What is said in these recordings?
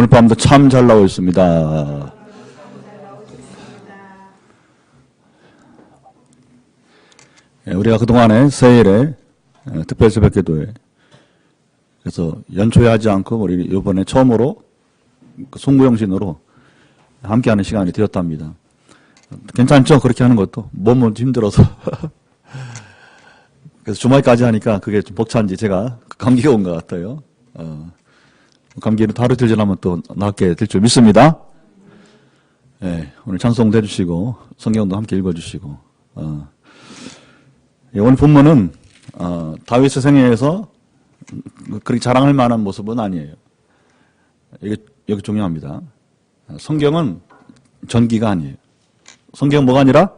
오늘 밤도 참 잘 나오고 있습니다. 우리가 그동안에 새해에 특별 새벽기도회 그래서 연초에 하지 않고 우리 이번에 처음으로 송구영신으로 함께하는 시간이 되었답니다. 괜찮죠? 그렇게 하는 것도 몸은 힘들어서 그래서 주말까지 하니까 그게 좀 벅찬지 제가 감기가 온 것 같아요. 감기는 하루 들지나면 또 낫게 될 줄 믿습니다. 네, 오늘 찬송도 해주시고 성경도 함께 읽어주시고 오늘 본문은 다윗의 생애에서 그렇게 자랑할 만한 모습은 아니에요. 여기 중요합니다. 성경은 전기가 아니에요. 성경은 뭐가 아니라?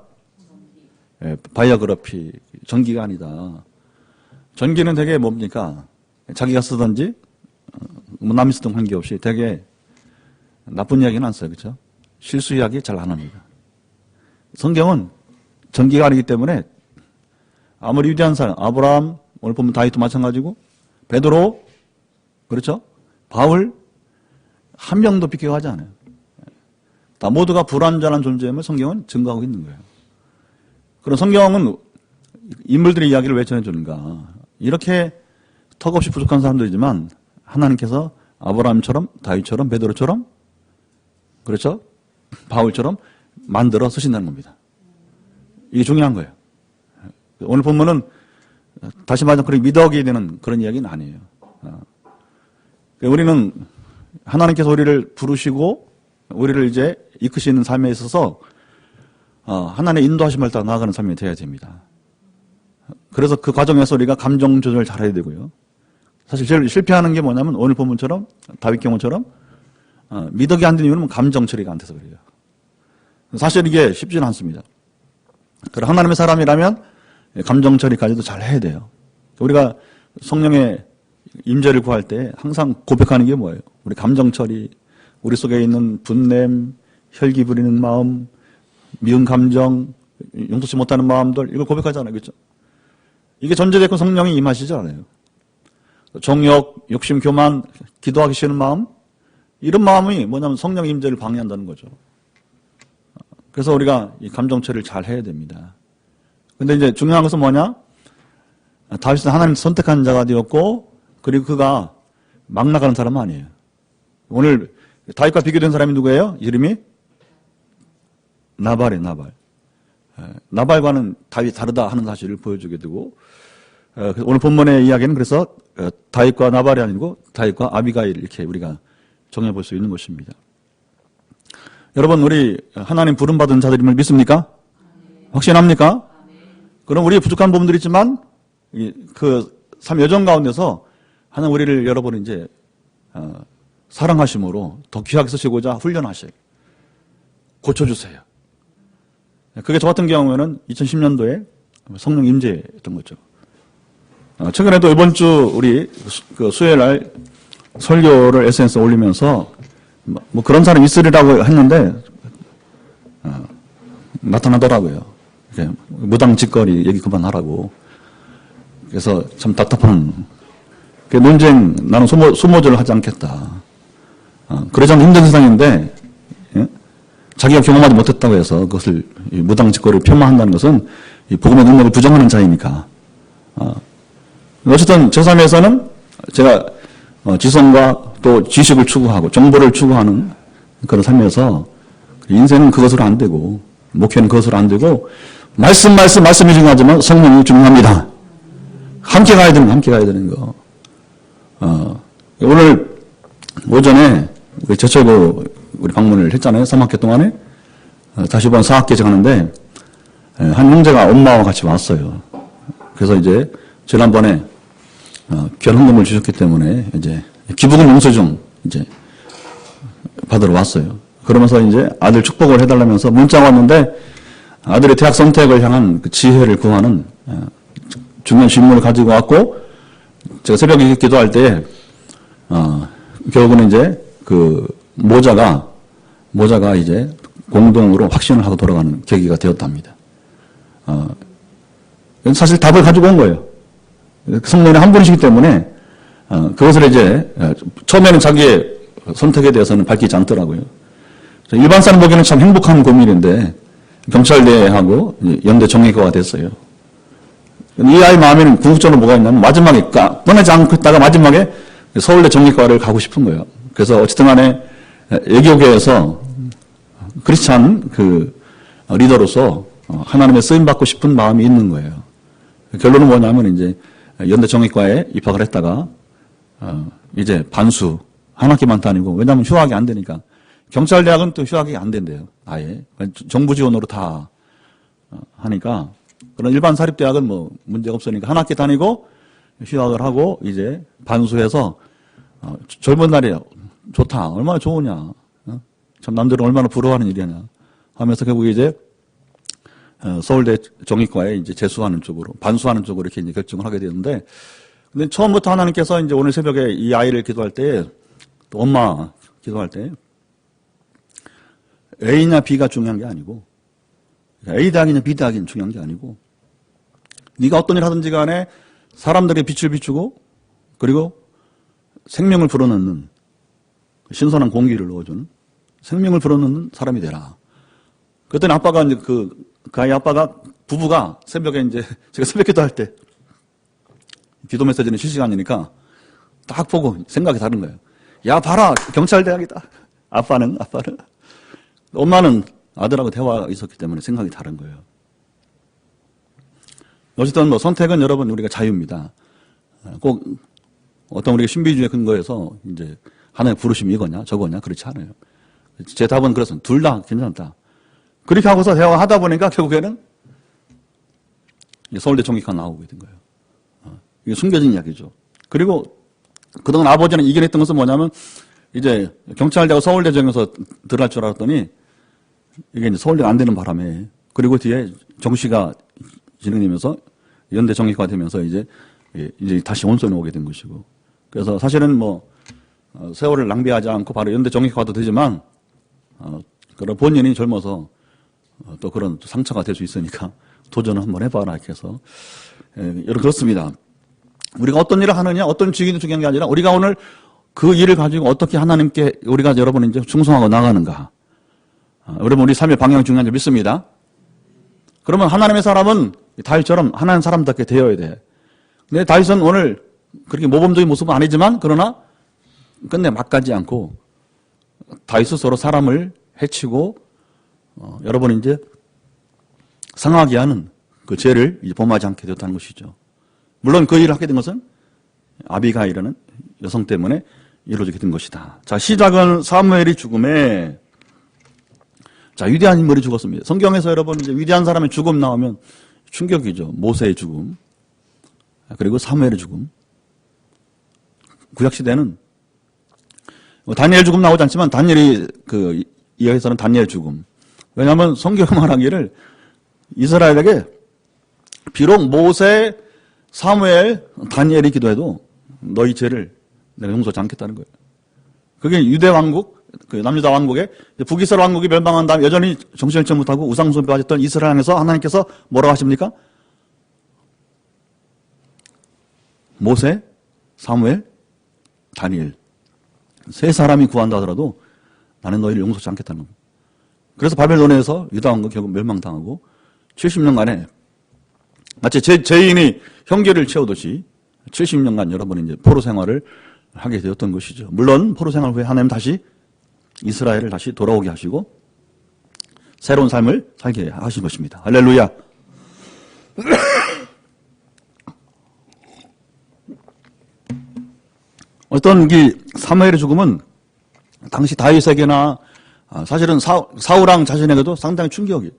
바이오그래피 전기가 아니다. 전기는 되게 뭡니까? 자기가 쓰든지 남이 쓰든 관계없이 되게 나쁜 이야기는 안 써요. 그렇죠? 실수 이야기 잘 안 합니다. 성경은 전기가 아니기 때문에 아무리 위대한 사람, 아브라함, 오늘 보면 다윗도 마찬가지고, 베드로, 그렇죠? 바울, 한 명도 비켜가지 않아요. 다 모두가 불완전한 존재임을 성경은 증거하고 있는 거예요. 그럼 성경은 인물들의 이야기를 왜 전해주는가? 이렇게 턱없이 부족한 사람들이지만 하나님께서 아브라함처럼, 다윗처럼, 베드로처럼, 그렇죠? 바울처럼 만들어 쓰신다는 겁니다. 이게 중요한 거예요. 오늘 본문은 다시 말하면 그렇게 미덕이 되는 그런 이야기는 아니에요. 우리는 하나님께서 우리를 부르시고 우리를 이제 이끄시는 삶에 있어서 하나님의 인도하심을 따라 나아가는 삶이 되어야 됩니다. 그래서 그 과정에서 우리가 감정 조절을 잘해야 되고요. 사실 제일 실패하는 게 뭐냐면 오늘 본문처럼 다윗 경우처럼 미덕이 안 되는 이유는 감정 처리가 안 돼서 그래요. 사실 이게 쉽지는 않습니다. 그럼 하나님의 사람이라면 감정 처리까지도 잘 해야 돼요. 우리가 성령의 임재를 구할 때 항상 고백하는 게 뭐예요? 우리 감정 처리, 우리 속에 있는 분냄, 혈기 부리는 마음, 미운 감정, 용서치 못하는 마음들 이걸 고백하잖아요. 그렇죠? 이게 전제되고 성령이 임하시지 않아요. 정욕, 욕심, 교만, 기도하기 싫은 마음 이런 마음이 뭐냐면 성령 임재를 방해한다는 거죠. 그래서 우리가 이 감정 처리를 잘 해야 됩니다. 근데 이제 중요한 것은 뭐냐? 다윗은 하나님 선택한 자가 되었고, 그리고 그가 막 나가는 사람은 아니에요. 오늘 다윗과 비교된 사람이 누구예요? 이름이? 나발이에요, 나발. 나발과는 다윗이 다르다 하는 사실을 보여주게 되고, 오늘 본문의 이야기는 그래서 다윗과 나발이 아니고 다윗과 아비가일 이렇게 우리가 정해볼 수 있는 것입니다. 여러분, 우리 하나님 부름받은 자들임을 믿습니까? 확신합니까? 그럼 우리의 부족한 부분들이 있지만 그 삶 여정 가운데서 하나님 우리를 여러분 이제 사랑하심으로 더 귀하게 쓰시고자 훈련하셔요. 고쳐주세요. 그게 저 같은 경우에는 2010년도에 성령 임재였던 거죠. 최근에도 이번 주 우리 그 수요일 날 설교를 SNS에 올리면서 뭐 그런 사람이 있으리라고 했는데 나타나더라고요. 무당 짓거리 얘기 그만하라고. 그래서 참 답답한 논쟁 나는 소모전을 하지 않겠다. 그러지 않으면 힘든 세상인데 자기가 경험하지 못했다고 해서 그것을 무당 짓거리를 폄하한다는 것은 복음의 능력을 부정하는 자이니까. 어쨌든 제 삶에서는 제가 지성과 또 지식을 추구하고 정보를 추구하는 그런 삶에서 인생은 그것으로 안 되고 목회는 그것으로 안 되고 말씀이 중요하지만 성령이 중요합니다. 함께 가야 되는 거. 오늘 오전에 우리 저철고 우리 방문을 했잖아요. 3학기 동안에. 다시 이번 4학기째 가는데 한 형제가 엄마와 같이 왔어요. 그래서 이제 지난번에 결혼금을 주셨기 때문에 이제 기부금 용서증 이제 받으러 왔어요. 그러면서 이제 아들 축복을 해달라면서 문자가 왔는데 아들의 대학 선택을 향한 그 지혜를 구하는 중요한 질문을 가지고 왔고, 제가 새벽에 기도할 때 결국은 이제 그 모자가 이제 공동으로 확신을 하고 돌아가는 계기가 되었답니다. 사실 답을 가지고 온 거예요. 성령의 한 분이시기 때문에 그것을 이제 처음에는 자기의 선택에 대해서는 밝히지 않더라고요. 일반 사람 보기에는 참 행복한 고민인데 경찰대하고 연대 정예과가 됐어요. 이 아이 마음에는 궁극적으로 뭐가 있냐면 마지막에 떠나지 않고 있다가 마지막에 서울대 정예과를 가고 싶은 거예요. 그래서 어쨌든 간에 예교계에서 크리스찬 리더로서 하나님의 쓰임받고 싶은 마음이 있는 거예요. 결론은 뭐냐면 이제 연대 정예과에 입학을 했다가 이제 반수 한 학기만 다니고, 왜냐하면 휴학이 안 되니까. 경찰대학은 또 휴학이 안 된대요. 아예 정부 지원으로 다 하니까. 그런 일반 사립대학은 뭐 문제가 없으니까 한 학기 다니고 휴학을 하고 이제 반수해서 젊은 날에 좋다, 얼마나 좋으냐, 참 남들은 얼마나 부러워하는 일이냐 하면서 결국 이제 서울대 정의과에 이제 재수하는 쪽으로, 반수하는 쪽으로 이렇게 이제 결정을 하게 되는데, 근데 처음부터 하나님께서 이제 오늘 새벽에 이 아이를 기도할 때, 또 엄마 기도할 때, A냐 B가 중요한 게 아니고, A 대학이냐 B 대학이 중요한 게 아니고, 네가 어떤 일 하든지 간에 사람들의 빛을 비추고, 그리고 생명을 불어넣는, 신선한 공기를 넣어주는, 생명을 불어넣는 사람이 되라. 그랬더니 아빠가 이제 그 아이 아빠가, 부부가 새벽에 이제, 제가 새벽 기도할 때, 기도 메시지는 실시간이니까 딱 보고 생각이 다른 거예요. 야, 봐라, 경찰대학이다. 아빠는. 엄마는 아들하고 대화가 있었기 때문에 생각이 다른 거예요. 어쨌든 뭐 선택은 여러분 우리가 자유입니다. 꼭 어떤 우리가 신비주의 근거에서 이제 하나의 부르심이 이거냐 저거냐 그렇지 않아요. 제 답은 그래서 둘 다 괜찮다. 그렇게 하고서 대화하다 보니까 결국에는 서울대 정기과 나오게 된 거예요. 이게 숨겨진 이야기죠. 그리고 그동안 아버지는 이겨냈던 것은 뭐냐면 이제 경찰대하고 서울대 정에서 들어갈 줄 알았더니 이게 이제 서울대가 안 되는 바람에, 그리고 뒤에 정시가 진행되면서 연대 정기과 되면서 이제 다시 온선에 오게 된 것이고, 그래서 사실은 뭐 세월을 낭비하지 않고 바로 연대 정기과도 되지만 그런 본인이 젊어서 또 그런 상처가 될 수 있으니까 도전을 한번 해봐라 이렇게 해서 여러분 그렇습니다. 우리가 어떤 일을 하느냐, 어떤 직위도 중요한 게 아니라 우리가 오늘 그 일을 가지고 어떻게 하나님께 우리가 여러분 이제 충성하고 나가는가. 여러분 우리 삶의 방향이 중요한 줄 믿습니다. 그러면 하나님의 사람은 다윗처럼 하나님 사람답게 되어야 돼. 근데 다윗은 오늘 그렇게 모범적인 모습은 아니지만 그러나 끝내 막가지 않고 다윗 스스로 사람을 해치고 여러분 이제 상하게 하는 그 죄를 이제 범하지 않게 되었다는 것이죠. 물론 그 일을 하게 된 것은 아비가일이라는 여성 때문에 이루어지게 된 것이다. 자, 시작은 사무엘이 죽음에, 자, 위대한 인물이 죽었습니다. 성경에서 여러분 이제 위대한 사람의 죽음 나오면 충격이죠. 모세의 죽음, 그리고 사무엘의 죽음. 구약시대는 다니엘 죽음 나오지 않지만 다니엘이 그 이야기에서는 다니엘 죽음. 왜냐하면 성경이 말하기를 이스라엘에게 비록 모세, 사무엘, 다니엘이 기도해도 너희 죄를 내가 용서하지 않겠다는 거예요. 그게 유대 왕국, 그 남유다 왕국에 북이스라엘 왕국이 멸망한 다음 여전히 정신을 차리지 못하고 우상숭배에 빠졌던 이스라엘에서 하나님께서 뭐라고 하십니까? 모세, 사무엘, 다니엘 세 사람이 구한다 하더라도 나는 너희를 용서하지 않겠다는 거예요. 그래서 바벨론에서 유다 왕국 결국 멸망당하고 70년간에 마치 죄인이 형제를 채우듯이 70년간 여러분이 이제 포로 생활을 하게 되었던 것이죠. 물론 포로 생활 후에 하나님 다시 이스라엘을 다시 돌아오게 하시고 새로운 삶을 살게 하신 것입니다. 할렐루야. 어떤 이 사무엘의 죽음은 당시 다윗에게나 사실은 사울왕 자신에게도 상당히 충격이에요.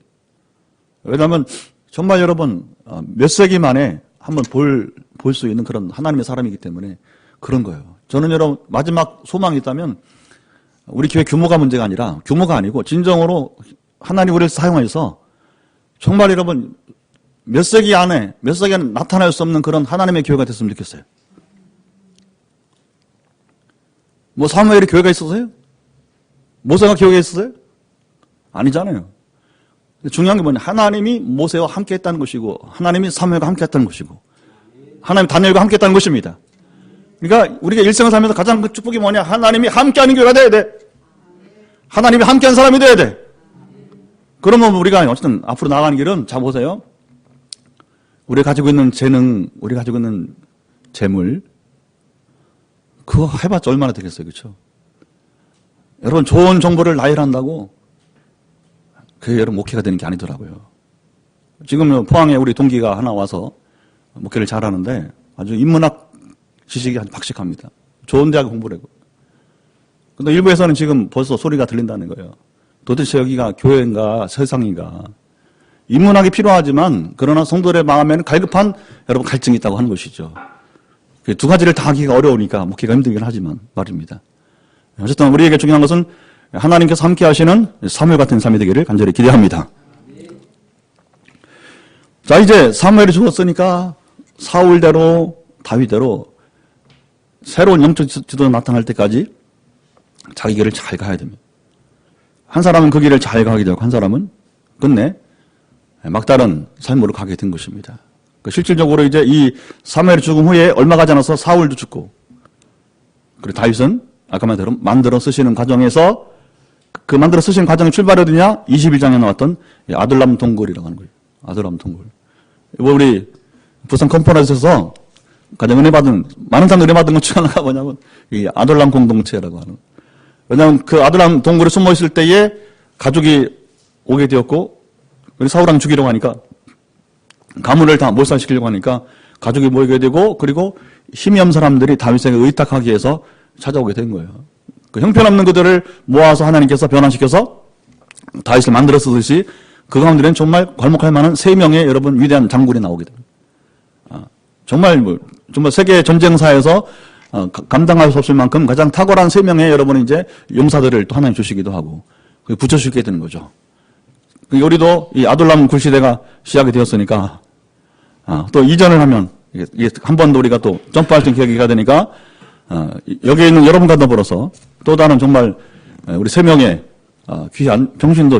왜냐하면 정말 여러분 몇 세기 만에 한번 볼 수 있는 그런 하나님의 사람이기 때문에 그런 거예요. 저는 여러분 마지막 소망이 있다면 우리 교회 규모가 문제가 아니라, 규모가 아니고 진정으로 하나님 우리를 사용해서 정말 여러분 몇 세기 안에 나타날 수 없는 그런 하나님의 교회가 됐으면 좋겠어요. 뭐 사무엘이 교회가 있었어요? 모세가 교회가 있었어요? 아니잖아요. 중요한 게 뭐냐, 하나님이 모세와 함께 했다는 것이고 하나님이 사무엘과 함께 했다는 것이고 하나님이 다니엘과 함께 했다는 것입니다. 그러니까 우리가 일생을 살면서 가장 큰 축복이 뭐냐? 하나님이 함께하는 교회가 돼야 돼. 하나님이 함께하는 사람이 돼야 돼. 그러면 우리가 어쨌든 앞으로 나가는 길은, 자 보세요. 우리가 가지고 있는 재능, 우리가 가지고 있는 재물, 그거 해봤자 얼마나 되겠어요, 그렇죠? 여러분, 좋은 정보를 나열한다고 그게 여러분 목회가 되는 게 아니더라고요. 지금 포항에 우리 동기가 하나 와서 목회를 잘하는데 아주 인문학 지식이 아주 박식합니다. 좋은 대학 공부를 하고. 근데 일부에서는 지금 벌써 소리가 들린다는 거예요. 도대체 여기가 교회인가 세상인가. 인문학이 필요하지만 그러나 성도들의 마음에는 갈급한 여러분 갈증이 있다고 하는 것이죠. 두 가지를 다 하기가 어려우니까 목회가 힘들긴 하지만 말입니다. 어쨌든 우리에게 중요한 것은 하나님께서 함께 하시는 사무엘 같은 삶이 되기를 간절히 기대합니다. 자, 이제 사무엘이 죽었으니까 사울대로 다윗대로 새로운 영적 지도가 나타날 때까지 자기 길을 잘 가야 됩니다. 한 사람은 그 길을 잘 가게 되고 한 사람은 끝내 막다른 삶으로 가게 된 것입니다. 실질적으로 이제 이 사무엘이 죽은 후에 얼마 가지 않아서 사울도 죽고, 그리고 다윗은 아까 말대로 만들어 쓰시는 과정에서 그 만들어 쓰시는 과정이 출발이 어디냐? 21장에 나왔던 아둘람 동굴이라고 하는 거예요. 아둘람 동굴. 우리 부산 컨퍼런스에서 가장 은혜 받은, 많은 사람들이 은혜 받은 것 중 하나가 뭐냐면 이 아둘람 공동체라고 하는. 왜냐하면 그 아둘람 동굴에 숨어 있을 때에 가족이 오게 되었고, 사울왕 죽이려고 하니까 가문을 다 몰살시키려고 하니까 가족이 모이게 되고, 그리고 힘이 없는 사람들이 다윗에게 의탁하기 위해서 찾아오게 된 거예요. 그 형편없는 그들을 모아서 하나님께서 변화시켜서 다윗을 만들어 쓰듯이 그 가운데는 정말 괄목할 만한 3명의 여러분 위대한 장군이 나오게 됩니다. 정말 세계 전쟁사에서 감당할 수 없을 만큼 가장 탁월한 3명의 여러분 이제 용사들을 또 하나님 주시기도 하고 붙여주게 되는 거죠. 우리도 이 아둘람 굴시대가 시작이 되었으니까 또 이전을 하면 이게 한 번 더 우리가 또 점프할 수 있는 계기가 되니까 여기에 있는 여러분과 더불어서 또 다른 정말 우리 3명의 귀한 평신도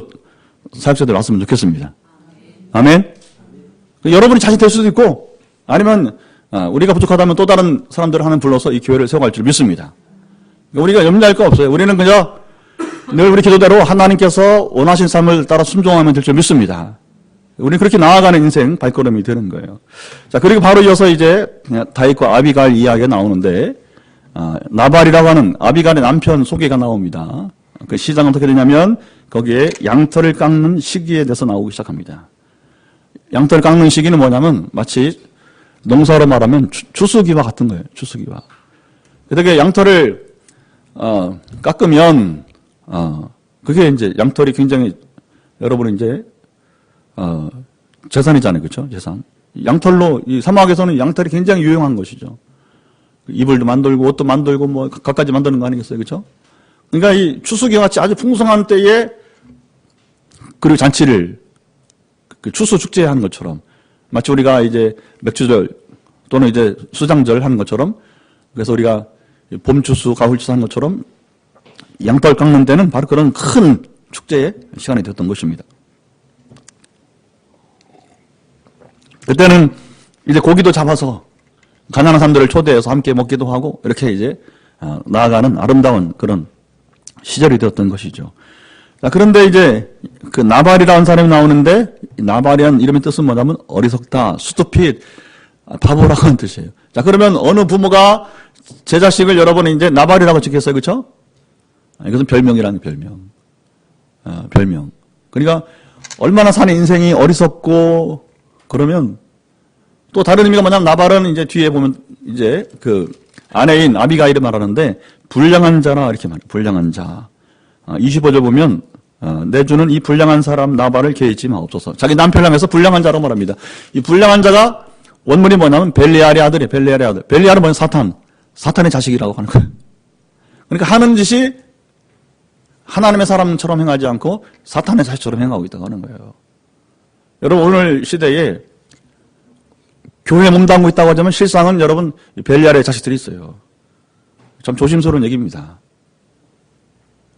사역자들 왔으면 좋겠습니다. 아멘. 여러분이 자식 될 수도 있고 아니면 우리가 부족하다면 또 다른 사람들을 하나 불러서 이 교회를 세워갈 줄 믿습니다. 우리가 염려할 거 없어요. 우리는 그저 늘 우리 기도대로 하나님께서 원하신 삶을 따라 순종하면 될 줄 믿습니다. 우리는 그렇게 나아가는 인생 발걸음이 되는 거예요. 자, 그리고 바로 이어서 이제 다윗과 아비갈 이야기가 나오는데 나발이라고 하는 아비갈의 남편 소개가 나옵니다. 그 시작은 어떻게 되냐면 거기에 양털을 깎는 시기에 대해서 나오기 시작합니다. 양털을 깎는 시기는 뭐냐면 마치 농사로 말하면 추수기와 같은 거예요. 추수기와. 그렇게 양털을 깎으면 그게 이제 양털이 굉장히 여러분 이제 재산이잖아요, 그렇죠? 재산. 양털로 이 사막에서는 양털이 굉장히 유용한 것이죠. 이불도 만들고 옷도 만들고 뭐 갖가지 만드는 거 아니겠어요, 그렇죠? 그러니까 이 추수기와 같이 아주 풍성한 때에 그리고 잔치를 그 추수 축제 하는 것처럼 마치 우리가 이제 맥주절 또는 이제 수장절 하는 것처럼 그래서 우리가 봄 추수, 가을 추수 하는 것처럼 양털 깎는 데는 바로 그런 큰 축제의 시간이 되었던 것입니다. 그때는 이제 고기도 잡아서 가난한 사람들을 초대해서 함께 먹기도 하고 이렇게 이제 나아가는 아름다운 그런 시절이 되었던 것이죠. 자, 그런데 이제 그 나발이라는 사람이 나오는데 나발이라는 이름의 뜻은 뭐냐면 어리석다, 스투핏, 바보라고 하는 뜻이에요. 자, 그러면 어느 부모가 제 자식을 여러분이 이제 나발이라고 짓겠어요, 그렇죠? 이것은 별명이라는 별명. 별명. 그러니까 얼마나 사는 인생이 어리석고 그러면 또 다른 의미가 뭐냐면 나발은 이제 뒤에 보면 이제 그 아내인 아비가일을 말하는데 불량한 자라 이렇게 말해요. 불량한 자. 25절 보면 내 주는 이 불량한 사람 나발을 개의치 마옵소서. 자기 남편을 향해서 불량한 자라고 말합니다. 이 불량한 자가 원문이 뭐냐면 벨리알의 아들이에요. 벨리알의 아들. 벨리알은 뭐냐면 사탄. 사탄의 자식이라고 하는 거예요. 그러니까 하는 짓이 하나님의 사람처럼 행하지 않고 사탄의 자식처럼 행하고 있다고 하는 거예요. 여러분 오늘 시대에 교회에 몸담고 있다고 하자면 실상은 여러분 벨리알의 자식들이 있어요. 참 조심스러운 얘기입니다.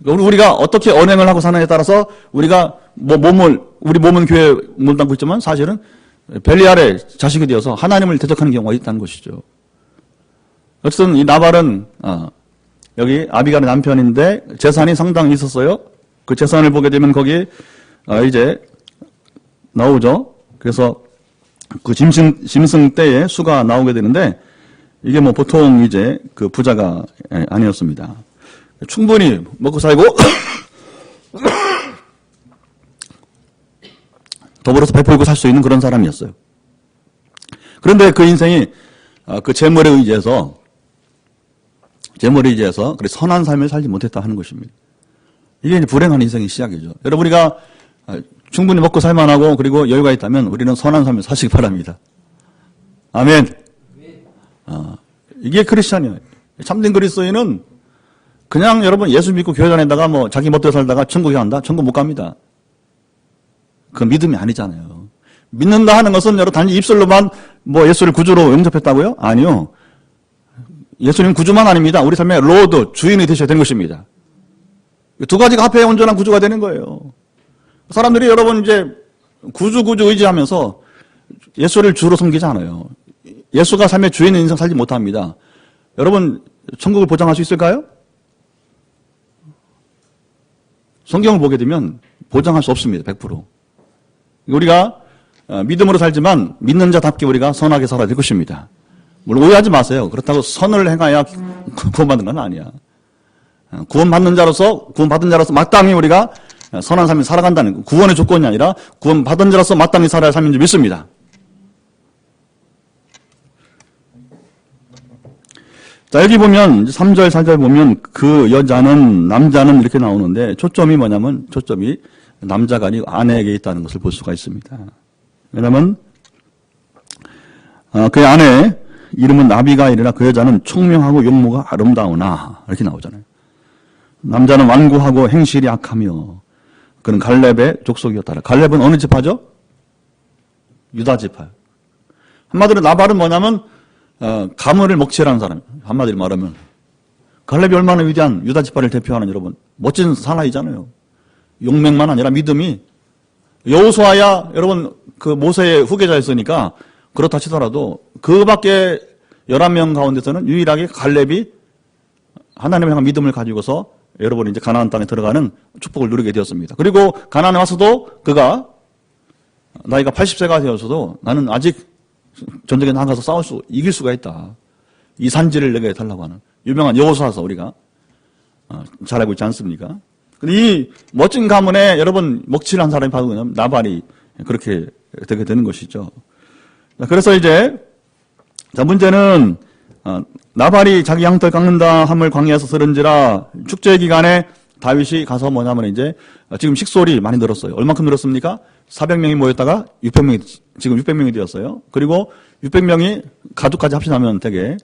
우리가 어떻게 언행을 하고 사느냐에 따라서 우리가 우리 몸은 교회에 몸담고 있지만 사실은 벨리알의 자식이 되어서 하나님을 대적하는 경우가 있다는 것이죠. 어쨌든 이 나발은 여기 아비갈의 남편인데 재산이 상당히 있었어요. 그 재산을 보게 되면 거기 이제 나오죠. 그래서 그 짐승 떼의 수가 나오게 되는데 이게 뭐 보통 이제 그 부자가 아니었습니다. 충분히 먹고 살고 더불어서 베풀고 살 수 있는 그런 사람이었어요. 그런데 그 인생이 그 재물에 의지해서 그래 선한 삶을 살지 못했다 하는 것입니다. 이게 이제 불행한 인생의 시작이죠. 여러분 우리가 충분히 먹고 살만하고 그리고 여유가 있다면 우리는 선한 삶을 사시기 바랍니다. 아멘. 이게 크리스찬이에요. 참된 그리스도인은 그냥 여러분 예수 믿고 교회 다니다가 뭐 자기 멋대로 살다가 천국에 간다? 천국 못 갑니다. 그건 믿음이 아니잖아요. 믿는다 하는 것은 여러분 단지 입술로만 뭐 예수를 구주로 영접했다고요? 아니요. 예수님 구주만 아닙니다. 우리 삶의 로드, 주인이 되셔야 되는 것입니다. 두 가지가 합해 온전한 구주가 되는 거예요. 사람들이 여러분 이제 구주 의지하면서 예수를 주로 섬기지 않아요. 예수가 삶의 주인인 인생 살지 못합니다. 여러분 천국을 보장할 수 있을까요? 성경을 보게 되면 보장할 수 없습니다. 100%. 우리가 믿음으로 살지만 믿는 자답게 우리가 선하게 살아야 될 것입니다. 물론 오해하지 마세요. 그렇다고 선을 행해야 구원받는 건 아니야. 구원받은 자로서 마땅히 우리가 선한 삶을 살아간다는 거. 구원의 조건이 아니라 구원받은 자로서 마땅히 살아야 할 삶인 줄 믿습니다. 자, 여기 보면 3절, 4절 보면 그 여자는 남자는 이렇게 나오는데 초점이 뭐냐면 초점이 남자가 아니고 아내에게 있다는 것을 볼 수가 있습니다. 왜냐하면 그의 아내 이름은 아비가일이라 그 여자는 총명하고 용모가 아름다우나 이렇게 나오잖아요. 남자는 완고하고 행실이 악하며 그는 갈렙의 족속이었다. 갈렙은 어느 지파죠? 유다 지파. 한마디로 나발은 뭐냐면 가문을 먹칠하는 사람. 한마디로 말하면 갈렙이 얼마나 위대한 유다 지파를 대표하는 여러분 멋진 사나이잖아요. 용맹만 아니라 믿음이 여호수아야 여러분 그 모세의 후계자였으니까 그렇다 치더라도 그 밖에 11명 가운데서는 유일하게 갈렙이 하나님을 향한 믿음을 가지고서 여러분 이제 가나안 땅에 들어가는 축복을 누리게 되었습니다. 그리고 가나안에 와서도 그가 나이가 80세가 되어서도 나는 아직 전쟁에 나가서 이길 수가 있다. 이 산지를 내게 달라고 하는 유명한 여호수아서 우리가 잘 알고 있지 않습니까? 근데 이 멋진 가문에 여러분 먹칠한 사람이 바로 나발이 그렇게 되게 되는 것이죠. 그래서 이제 자 문제는 나발이 자기 양털 깎는다 함을 광야에서 들은지라 축제 기간에 다윗이 가서 뭐냐면 이제 지금 식솔이 많이 늘었어요. 얼마큼 늘었습니까? 400명이 모였다가 600명이 지금 600명이 되었어요. 그리고 600명이 가족까지 합치면 되게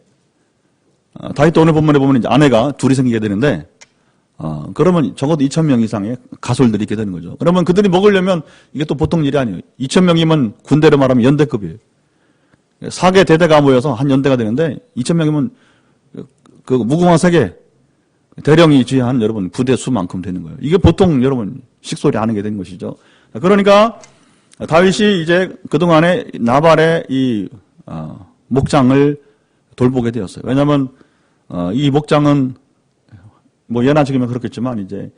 다윗도 오늘 본문에 보면 이제 아내가 둘이 생기게 되는데 그러면 적어도 2,000명 이상의 가솔들이 있게 되는 거죠. 그러면 그들이 먹으려면 이게 또 보통 일이 아니에요. 2,000명이면 군대로 말하면 연대급이에요. 4개 대대가 모여서 한 연대가 되는데 2,000명이면 그 무궁화 세계 대령이 지휘한 여러분 부대 수만큼 되는 거예요. 이게 보통 여러분 식솔이 안 하게 되는 것이죠. 그러니까 다윗이 이제 그동안에 나발의 이 목장을 돌보게 되었어요. 왜냐하면 이 목장은 뭐 예나 지금은 그렇겠지만 이제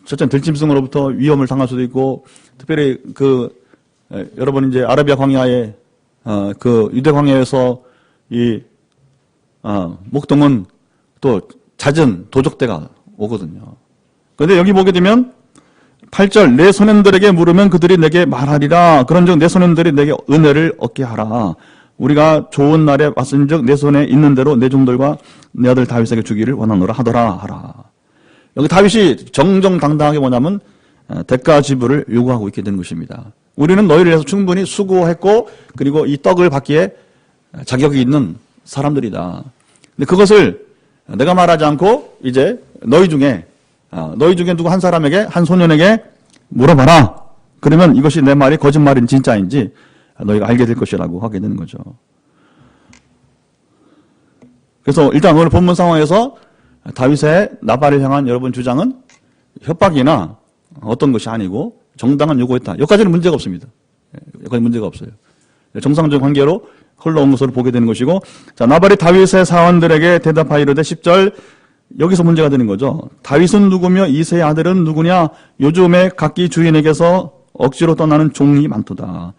첫째는 들짐승으로부터 위험을 당할 수도 있고 특별히 여러분 이제 아라비아 광야에 그 유대 광야에서 이 목동은 또 잦은 도적대가 오거든요. 그런데 여기 보게 되면 8절 내 소년들에게 물으면 그들이 내게 말하리라. 그런즉 내 소년들이 내게 은혜를 얻게 하라. 우리가 좋은 날에 왔은즉 내 손에 있는 대로 내 종들과 내 아들 다윗에게 주기를 원하노라 하더라 하라. 여기 다윗이 정정당당하게 뭐냐면 대가 지불을 요구하고 있게 되는 것입니다. 우리는 너희를 위해서 충분히 수고했고 그리고 이 떡을 받기에 자격이 있는 사람들이다. 근데 그것을 내가 말하지 않고 이제 너희 중에 누구 한 사람에게 한 소년에게 물어봐라. 그러면 이것이 내 말이 거짓말인지 진짜인지 너희가 알게 될 것이라고 하게 되는 거죠. 그래서 일단 오늘 본문 상황에서 다윗의 나발을 향한 여러분 주장은 협박이나 어떤 것이 아니고 정당한 요구였다. 여기까지는 문제가 없습니다. 여기까지 문제가 없어요. 정상적인 관계로 흘러온 것으로 보게 되는 것이고, 자, 나발이 다윗의 사원들에게 대답하이르되 10절, 여기서 문제가 되는 거죠. 다윗은 누구며 이새의 아들은 누구냐? 요즘에 각기 주인에게서 억지로 떠나는 종이 많도다.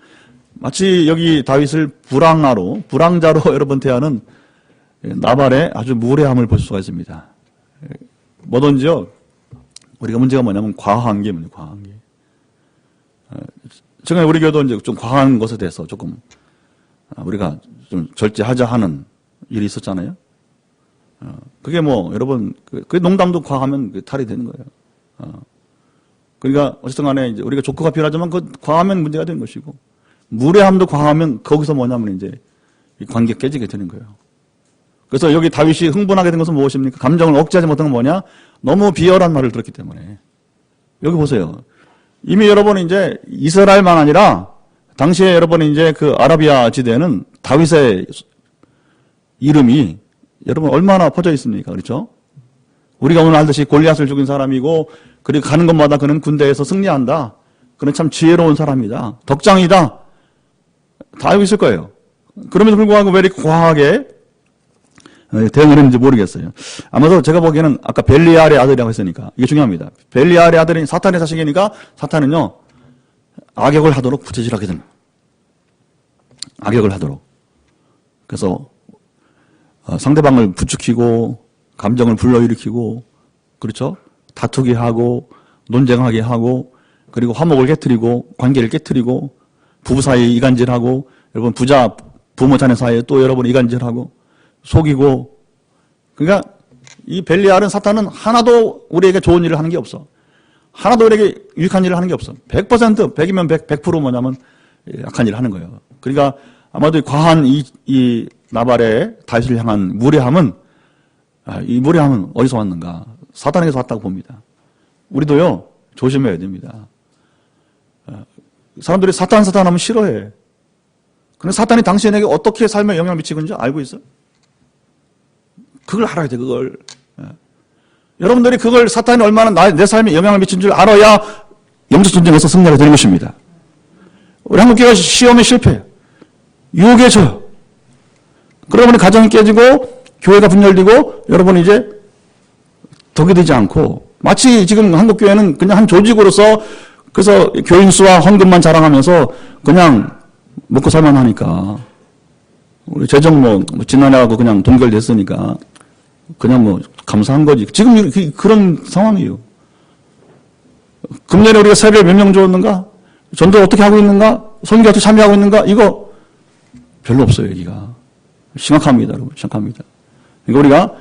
마치 여기 다윗을 불황자로 여러분 대하는 나발의 아주 무례함을 볼 수가 있습니다. 뭐든지요, 우리가 문제가 뭐냐면 과한 게 문제예요, 과한 게. 최근에 우리 교회도 이제 좀 과한 것에 대해서 조금 우리가 좀 절제하자 하는 일이 있었잖아요. 그게 뭐, 여러분, 그 농담도 과하면 탈이 되는 거예요. 그러니까, 어쨌든 간에 이제 우리가 조커가 필요하지만 그 과하면 문제가 되는 것이고, 무례함도 과하면 거기서 뭐냐면 이제 이 관계 깨지게 되는 거예요. 그래서 여기 다윗이 흥분하게 된 것은 무엇입니까? 감정을 억제하지 못한 건 뭐냐? 너무 비열한 말을 들었기 때문에. 여기 보세요. 이미 여러분이 이제 이스라엘만 아니라, 당시에 여러분이 이제 그 아라비아 지대에는 다윗의 이름이 여러분 얼마나 퍼져 있습니까? 그렇죠? 우리가 오늘 알듯이 골리앗을 죽인 사람이고, 그리고 가는 곳마다 그는 군대에서 승리한다. 그는 참 지혜로운 사람이다. 덕장이다. 다 알고 있을 거예요. 그럼에도 불구하고 왜 이렇게 과하게 대응을 했는지 모르겠어요. 아마도 제가 보기에는 아까 벨리알의 아들이라고 했으니까 이게 중요합니다. 벨리알의 아들이 사탄의 자식이니까 사탄은요, 악역을 하도록 부채질하게 됩니다. 악역을 하도록. 그래서 상대방을 부추기고 감정을 불러일으키고, 그렇죠? 다투게 하고 논쟁하게 하고, 그리고 화목을 깨트리고 관계를 깨트리고, 부부 사이에 이간질하고, 여러분 부자 부모 자녀 사이에 또 여러분 이간질하고 속이고. 그러니까 이 벨리알은, 사탄은 하나도 우리에게 좋은 일을 하는 게 없어. 하나도 우리에게 유익한 일을 하는 게 없어. 100%, 100이면 100% 뭐냐면 약한 일을 하는 거예요. 그러니까 아마도 과한 이 나발의 다윗을 향한 무례함은, 이 무례함은 어디서 왔는가? 사탄에게서 왔다고 봅니다. 우리도요, 조심해야 됩니다. 사람들이 사탄 하면 싫어해. 그런데 사탄이 당신에게 어떻게 삶에 영향을 미치는지 알고 있어? 그걸 알아야 돼, 그걸. 여러분들이 그걸, 사탄이 얼마나 내 삶에 영향을 미친 줄 알아야 영적 전쟁에서 승리하게 되는 것입니다. 우리 한국교회가 시험에 실패해요. 유혹에 져요. 그러다 보니 가정이 깨지고 교회가 분열되고 여러분이 이제 덕이 되지 않고, 마치 지금 한국교회는 그냥 한 조직으로서, 그래서 교인 수와 헌금만 자랑하면서 그냥 먹고 살만 하니까, 우리 재정 지난해하고 그냥 동결됐으니까 그냥 감사한 거지. 지금 그런 상황이에요. 금년에 우리가 세례를 몇 명 줬는가? 전도 어떻게 하고 있는가? 선교 어떻게 참여하고 있는가? 이거 별로 없어요, 여기가. 심각합니다, 여러분. 심각합니다. 그러니까 우리가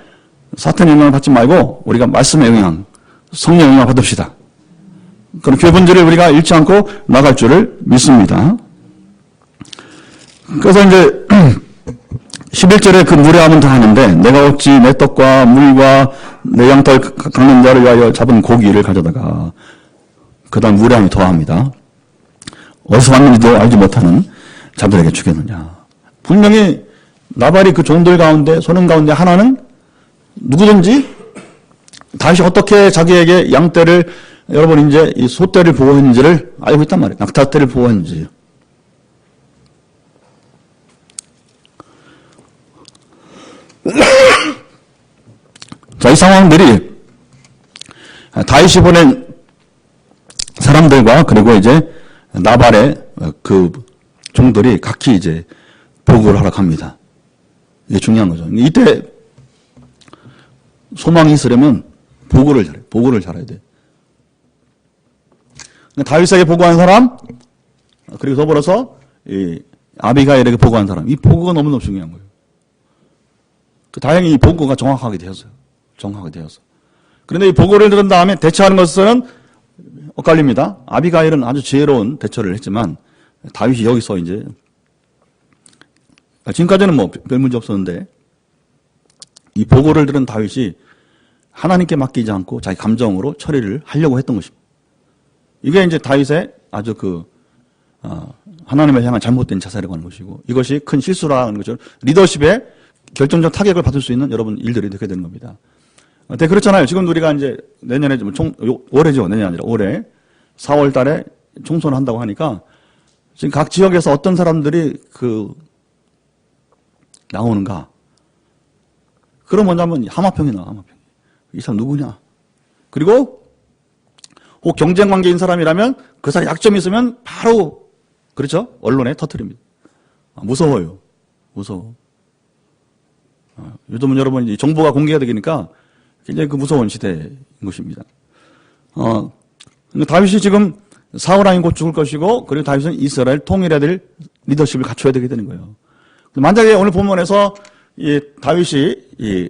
사탄의 영향을 받지 말고 우리가 말씀의 영향, 성령의 영향을 받읍시다. 그런 교회 분들을 우리가 잃지 않고 나갈 줄을 믿습니다. 그래서 이제 11절에 그 무례함은 더하는데, 내가 어찌 내 떡과 물과 내 양털 깎는 자를 위하여 잡은 고기를 가져다가, 그 다음 무례함이 더합니다. 어디서 왔는지도 알지 못하는 자들에게 주겠느냐. 분명히 나발이 그 종들 가운데, 소년 가운데 하나는 누구든지 다시 어떻게 자기에게 양떼를, 여러분 이제 이 소떼를 보호했는지를 알고 있단 말이에요. 낙타떼를 보호했는지. 자, 이 상황들이 다윗이 보낸 사람들과, 그리고 이제 나발의 그 종들이 각기 이제 보고를 하러 갑니다. 이게 중요한 거죠. 이때 소망이 있으려면 보고를 잘해. 보고를 잘해야 돼. 다윗에게 보고한 사람, 그리고 더불어서 이 아비가일에게 보고한 사람, 이 보고가 너무너무 중요한 거예요. 다행히 이 보고가 정확하게 되었어요. 정확하게 되었어. 그런데 이 보고를 들은 다음에 대처하는 것은 엇갈립니다. 아비가일은 아주 지혜로운 대처를 했지만, 다윗이 여기서 이제, 지금까지는 별 문제 없었는데, 이 보고를 들은 다윗이 하나님께 맡기지 않고 자기 감정으로 처리를 하려고 했던 것입니다. 이게 이제 다윗의 아주 하나님을 향한 잘못된 자세라고 하는 것이고, 이것이 큰 실수라는 거죠. 리더십의 결정적 타격을 받을 수 있는 여러분 일들이 되게 되는 겁니다. 네, 그렇잖아요. 지금 우리가 이제 내년에 올해죠. 내년이 아니라 올해 4월 달에 총선을 한다고 하니까, 지금 각 지역에서 어떤 사람들이 나오는가? 그럼 뭐냐면 하마평이 나와, 하마평. 이 사람 누구냐? 그리고 혹 경쟁 관계인 사람이라면 그 사람 약점이 있으면 바로, 그렇죠? 언론에 터뜨립니다. 무서워요. 무서워. 요즘은 여러분 이 정보가 공개가 되니까 굉장히 그 무서운 시대인 것입니다. 다윗이 지금 사울 왕이 곧 죽을 것이고, 그리고 다윗은 이스라엘 통일해야 될 리더십을 갖춰야 되게 되는 거예요. 만약에 오늘 본문에서 이 다윗이 이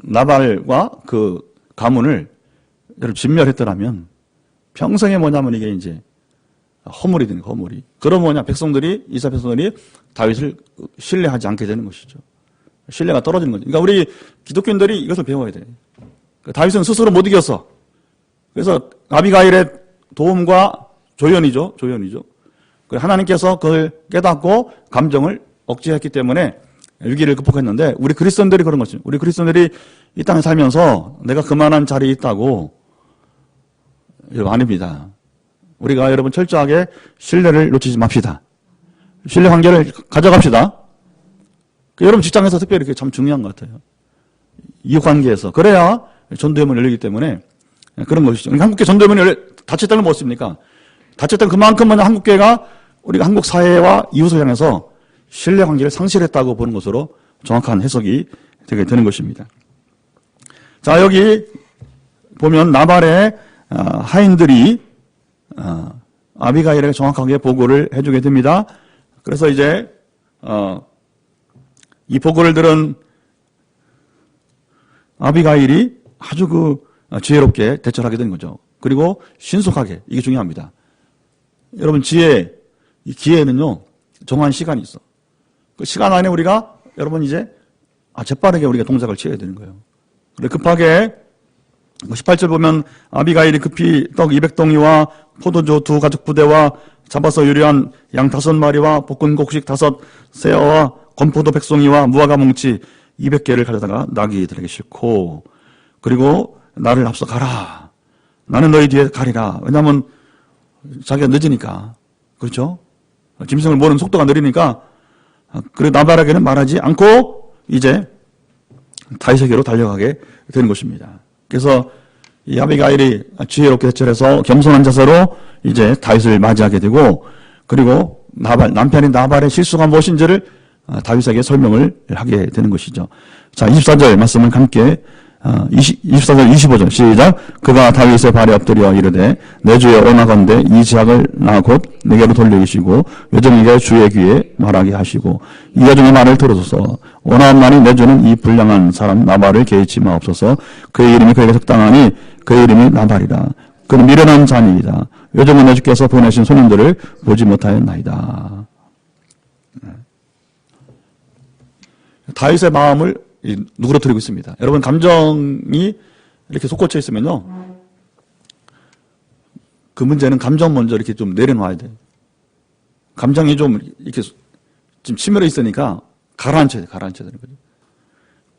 나발과 그 가문을 여러분 진멸했더라면 평생에 뭐냐면 이게 이제 허물이 되는 거예요, 허물이. 그럼 뭐냐, 백성들이, 이스라엘 백성들이 다윗을 신뢰하지 않게 되는 것이죠. 신뢰가 떨어지는 거죠. 그러니까 우리 기독교인들이 이것을 배워야 돼. 다윗은 스스로 못 이겼어. 그래서 아비가일의 도움과 조연이죠. 하나님께서 그걸 깨닫고 감정을 억제했기 때문에 위기를 극복했는데, 우리 그리스도인들이 그런 거죠. 우리 그리스도인들이 이 땅에 살면서 내가 그만한 자리에 있다고, 아닙니다. 우리가 여러분 철저하게 신뢰를 놓치지 맙시다. 신뢰 관계를 가져갑시다. 여러분 직장에서 특별히 그게 참 중요한 것 같아요. 이웃 관계에서. 그래야 전도의 문이 열리기 때문에 그런 것이죠. 한국교회 전도의 문이 닫혔다는 건 무엇입니까? 닫혔다는 그만큼은 한국교회가 우리가 한국 사회와 이웃을 향해서 신뢰 관계를 상실했다고 보는 것으로 정확한 해석이 되게 되는 것입니다. 자, 여기 보면 나발의 하인들이 아비가일에게 정확하게 보고를 해주게 됩니다. 그래서 이제 이 보고를 들은 아비가일이 아주 지혜롭게 대처를 하게 되는 거죠. 그리고 신속하게, 이게 중요합니다. 여러분 지혜, 이 기회는요 정한 시간이 있어. 그 시간 안에 우리가 여러분 이제 재빠르게 우리가 동작을 취해야 되는 거예요. 그래 급하게 18절 보면 아비가일이 급히 떡 200덩이와 포도주 2 가죽 부대와 잡아서 요리한 양 5마리와 볶은 곡식 5 세어와 건포도 100송이와 무화과 뭉치 200개를 가져다가 나귀들에게 싣고, 그리고 나를 앞서 가라. 나는 너희 뒤에 가리라. 왜냐하면 자기가 늦으니까. 그렇죠? 짐승을 모는 속도가 느리니까. 그리고 나발에게는 말하지 않고 이제 다윗에게로 달려가게 되는 것입니다. 그래서 이 아비가일이 지혜롭게 대처를 해서 겸손한 자세로 이제 다윗을 맞이하게 되고, 그리고 남편인 나발의 실수가 무엇인지를 다윗에게 설명을 하게 되는 것이죠. 자, 24절 말씀을 함께 24절 25절 시작. 그가 다윗의 발에 엎드려 이르되 내 주여 원하건대 이 지약을 나 곧 내게로 돌려주시고 요정에게 주의 귀에 말하게 하시고 이 여종의 말을 들어소서. 원하옵나니 내 주는 이 불량한 사람 나발을 개의치 마옵소서. 그의 이름이 그에게 적당하니 그의 이름이 나발이라. 그는 미련한 자니이다. 요정은 내 주께서 보내신 손님들을 보지 못하였나이다. 다윗의 마음을 누그러뜨리고 있습니다. 여러분 감정이 이렇게 솟구쳐 있으면요, 그 문제는 감정 먼저 이렇게 좀 내려놔야 돼요. 감정이 좀 이렇게 지금 치밀어 있으니까 가라앉혀야 되는 거죠.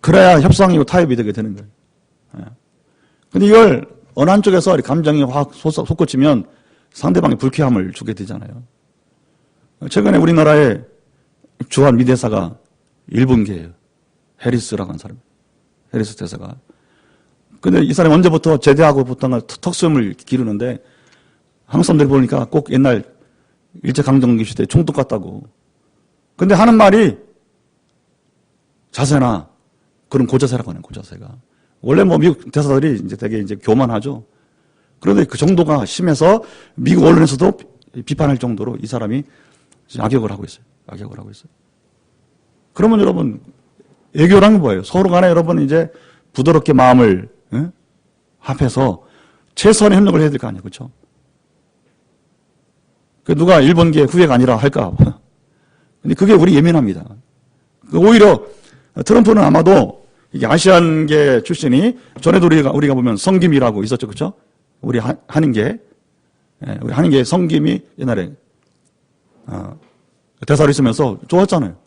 그래야 협상이고 타협이 되게 되는 거예요. 근데 이걸 어느 한쪽에서 감정이 확 솟구치면 상대방이 불쾌함을 주게 되잖아요. 최근에 우리나라의 주한 미 대사가 일본계예요. 해리스라고 하는 사람. 해리스 대사가. 근데 이 사람이 언제부터 제대하고부터 턱수염을 기르는데 한국 사람들이 보니까 꼭 옛날 일제강점기 시대 총독 같다고. 근데 하는 말이 자세나 그런 고자세라고 하는 고자세가. 원래 뭐 미국 대사들이 이제 되게 이제 교만하죠. 그런데 그 정도가 심해서 미국 언론에서도 비판할 정도로 이 사람이 악역을 하고 있어요. 그러면 여러분, 애교란 게 뭐예요? 서로 간에 여러분 이제 부드럽게 마음을 합해서 최선의 협력을 해야 될 거 아니에요. 그렇죠? 누가 일본계 후예가 아니라 할까? 근데 그게 우리 예민합니다. 오히려 트럼프는 아마도 이게 아시안계 출신이 전에도 우리가 보면 성김이라고 있었죠. 그렇죠? 우리 한인계. 우리 한인계 성김이 옛날에 대사로 있으면서 좋았잖아요.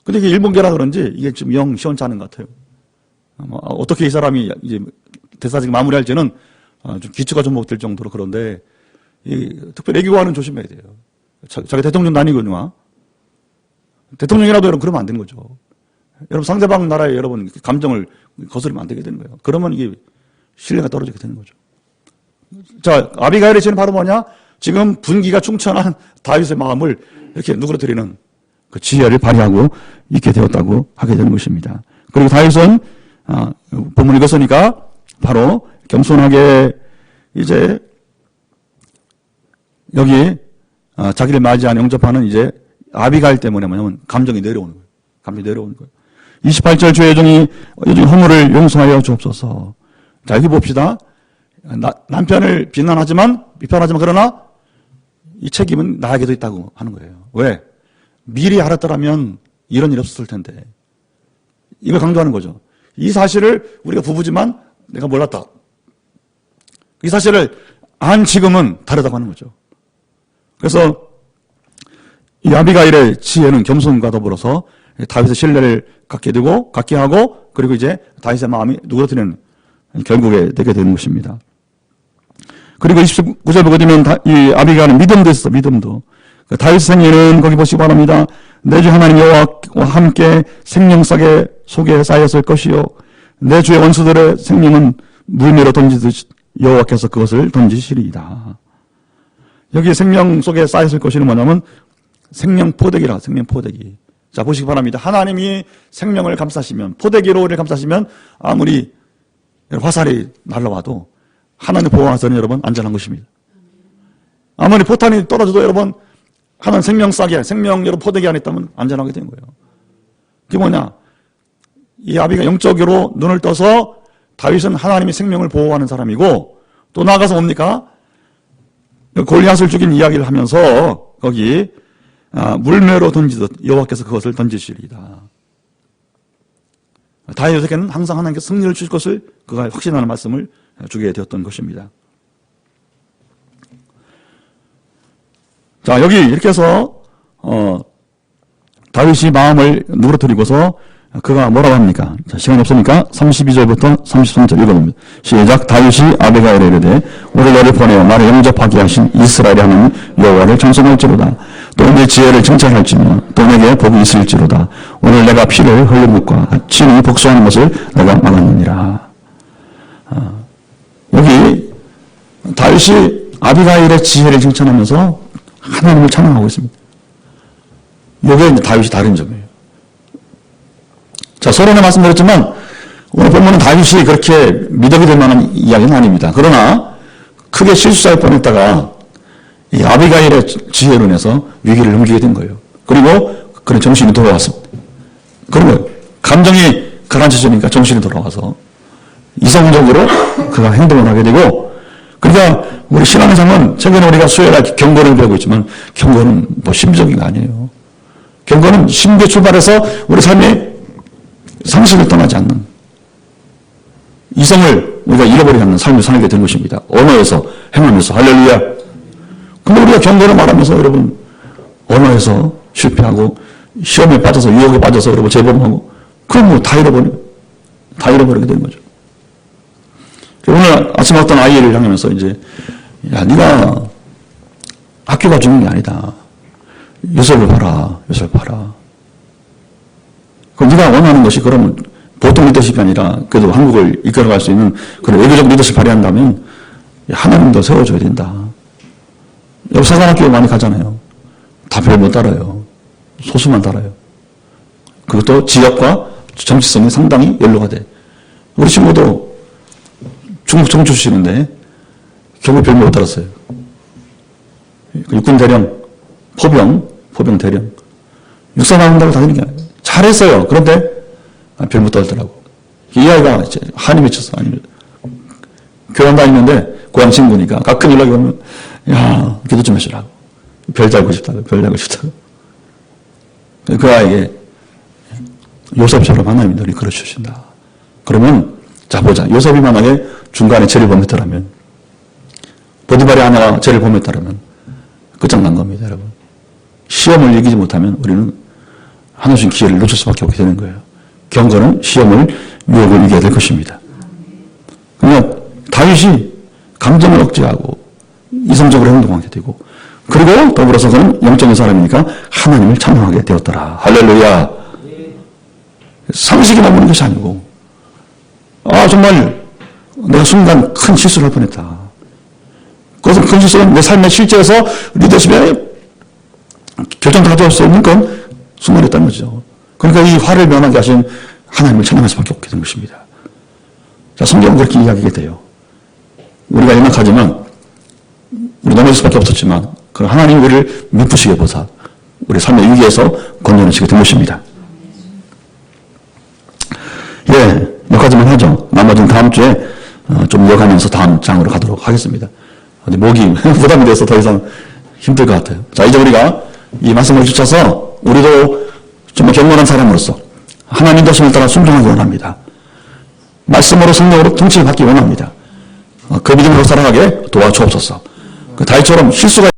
근데 이게 일본계라 그런지 이게 좀 영 시원치 않은 것 같아요. 어떻게 이 사람이 이제 대사직 마무리할지는 좀 기초가 좀 못 될 정도로. 그런데 특별히 애교와는 조심해야 돼요. 자기 대통령도 아니거든요. 대통령이라도 여러분 그러면 안 되는 거죠. 여러분 상대방 나라에 여러분 감정을 거스르면 안 되게 되는 거예요. 그러면 이게 신뢰가 떨어지게 되는 거죠. 자, 아비가일의 죄는 바로 뭐냐? 지금 분기가 충천한 다윗의 마음을 이렇게 누그러뜨리는 그 지혜를 발휘하고 있게 되었다고 하게 되는 것입니다. 그리고 다윗은 본문을 읽었으니까 바로 겸손하게 이제 여기 자기를 맞이한 영접하는 이제 아비가일 때문에 뭐냐면 감정이 내려오는 거예요. 감정이 내려오는 거예요. 28절 주의 여종이 허물을 용서하여 주옵소서. 자, 여기 봅시다. 남편을 비난하지만 그러나 이 책임은 나에게도 있다고 하는 거예요. 왜? 미리 알았더라면 이런 일 없었을 텐데. 이걸 강조하는 거죠. 이 사실을 우리가 부부지만 내가 몰랐다. 이 사실을 안 지금은 다르다고 하는 거죠. 그래서 이 아비가일의 지혜는 겸손과 더불어서 다윗의 신뢰를 갖게 하고 그리고 이제 다윗의 마음이 누그러뜨리는 결국에 되게 되는 것입니다. 그리고 29절 보게 되면 이 아비가일은 믿음도 있어, 믿음도. 다윗 생애는 거기 보시기 바랍니다. 내 주 하나님 여호와와 함께 생명싸게 속에 쌓였을 것이요. 내 주의 원수들의 생명은 물매로 던지듯 여호와께서 그것을 던지시리이다. 여기 생명 속에 쌓였을 것이는 뭐냐면 생명포대기라, 생명포대기. 자, 보시기 바랍니다. 하나님이 생명을 감싸시면, 포대기로 우리를 감싸시면 아무리 화살이 날라와도 하나님 보호하서는 여러분 안전한 것입니다. 아무리 포탄이 떨어져도 여러분 하나님 생명싸게, 생명 여러분 포대기 안에 있다면 안전하게 되는 거예요. 그게 뭐냐? 이 아비가 영적으로 눈을 떠서 다윗은 하나님이 생명을 보호하는 사람이고 또 나아가서 뭡니까? 골리앗을 죽인 이야기를 하면서 거기 물매로 던지듯 여호와께서 그것을 던지시리이다. 다윗에게는 항상 하나님께서 승리를 주실 것을 그가 확신하는 말씀을 주게 되었던 것입니다. 자, 여기 이렇게 해서 다윗이 마음을 누그러뜨리고서 그가 뭐라고 합니까? 자, 시간이 없으니까 32절부터 33절 읽어봅니다. 시작. 다윗이 아비가일에 이르되 오늘 너를 보내어 나를 영접하게 하신 이스라엘의 하나님 여호와를 찬송할지로다. 또 내 지혜를 칭찬할지며 또 내게 복이 있을지로다. 오늘 내가 피를 흘린 것과 같이 복수하는 것을 내가 막았느니라. 여기 다윗이 아비가일의 지혜를 칭찬하면서 하나님을 찬양하고 있습니다. 이게 다윗이 다른 점이에요. 자, 서론에 말씀드렸지만 오늘 본문은 다윗이 그렇게 미덕이 될 만한 이야기는 아닙니다. 그러나 크게 실수할 뻔했다가 이 아비가일의 지혜로 인해서 위기를 넘기게 된 거예요. 그리고 그런 정신이 돌아왔습니다. 그런 거예요. 감정이 가라앉혀지니까 정신이 돌아와서 이성적으로 그가 행동을 하게 되고, 그러니까 우리 신앙생활은 최근에 우리가 수요일에 경건을 배우고 있지만 경건은 뭐 심적인 게 아니에요. 경건은 심기에 출발해서 우리 삶의 상식을 떠나지 않는 이성을 우리가 잃어버리지 않는 삶을 살게 된 것입니다. 언어에서 행함에서 할렐루야. 근데 우리가 경건을 말하면서 여러분 언어에서 실패하고 시험에 빠져서 유혹에 빠져서 여러분 재범하고 그럼 뭐 다 잃어버리게 되는 거죠. 오늘 아침에 어떤 아이를 향하면서 이제 야, 네가 학교가 중요한 게 아니다. 요셉을 봐라. 그럼 네가 원하는 것이 그러면 보통 리더십이 아니라 그래도 한국을 이끌어갈 수 있는 그런 외교적 리더십 발휘한다면 하나님도 세워줘야 된다. 여기 사관학교 많이 가잖아요. 다 별 못 따라요. 소수만 따라요. 그것도 지역과 정치성이 상당히 연로가 돼. 우리 친구도 중국 정치 출신인데 결국 별 못 따랐어요. 육군 대령, 포병 대령. 육사 나온다고 다니는 게 아니에요. 잘했어요. 그런데 별 못 따르더라고. 이 아이가 한이 맺혔어. 아니면 교환 다니는데 고향 친구니까 가끔 연락이 오면 야, 기도 좀 해주라고. 별 달고 싶다고. 그 아이에게 요셉처럼 하나님이 너를 이끌어주신다. 그러면 자 보자. 요셉이 만약에 중간에 죄를 범했더라면, 보디발의 아내가 죄를 범했더라면 끝장난 겁니다, 여러분. 시험을 이기지 못하면 우리는 하나씩 기회를 놓칠 수밖에 없게 되는 거예요. 경건은 시험을, 유혹을 이겨야 될 것입니다. 그러니까 다윗이 감정을 억제하고 이성적으로 행동하게 되고, 그리고 더불어서 그는 영적인 사람이니까 하나님을 찬양하게 되었더라. 할렐루야. 상식이 넘는 것이 아니고, 정말 내가 순간 큰 실수를 할 뻔했다. 그것은 큰 실수는 내 삶의 실제에서 리더십에 결정을 가져올 수 있는 건 순간이었다는 거죠. 그러니까 이 화를 면하게 하신 하나님을 찬양할 수밖에 없게 된 것입니다. 자, 성경은 그렇게 이야기가 돼요. 우리가 연약하지만, 우리 넘어질 수밖에 없었지만, 그 하나님이 우리를 미쁘시게 보사, 우리 삶의 위기에서 건져내시게 된 것입니다. 예, 여기까지만 하죠. 나머지는 다음 주에 좀 이어가면서 다음 장으로 가도록 하겠습니다. 목이 부담이 돼서 더 이상 힘들 것 같아요. 자, 이제 우리가 이 말씀을 주셔서 우리도 정말 경건한 사람으로서 하나님 도심을 따라 순종하기 원합니다. 말씀으로 성령으로 통치를 받기 원합니다. 그 믿음으로 살아가게 도와주옵소서. 다윗처럼 실수가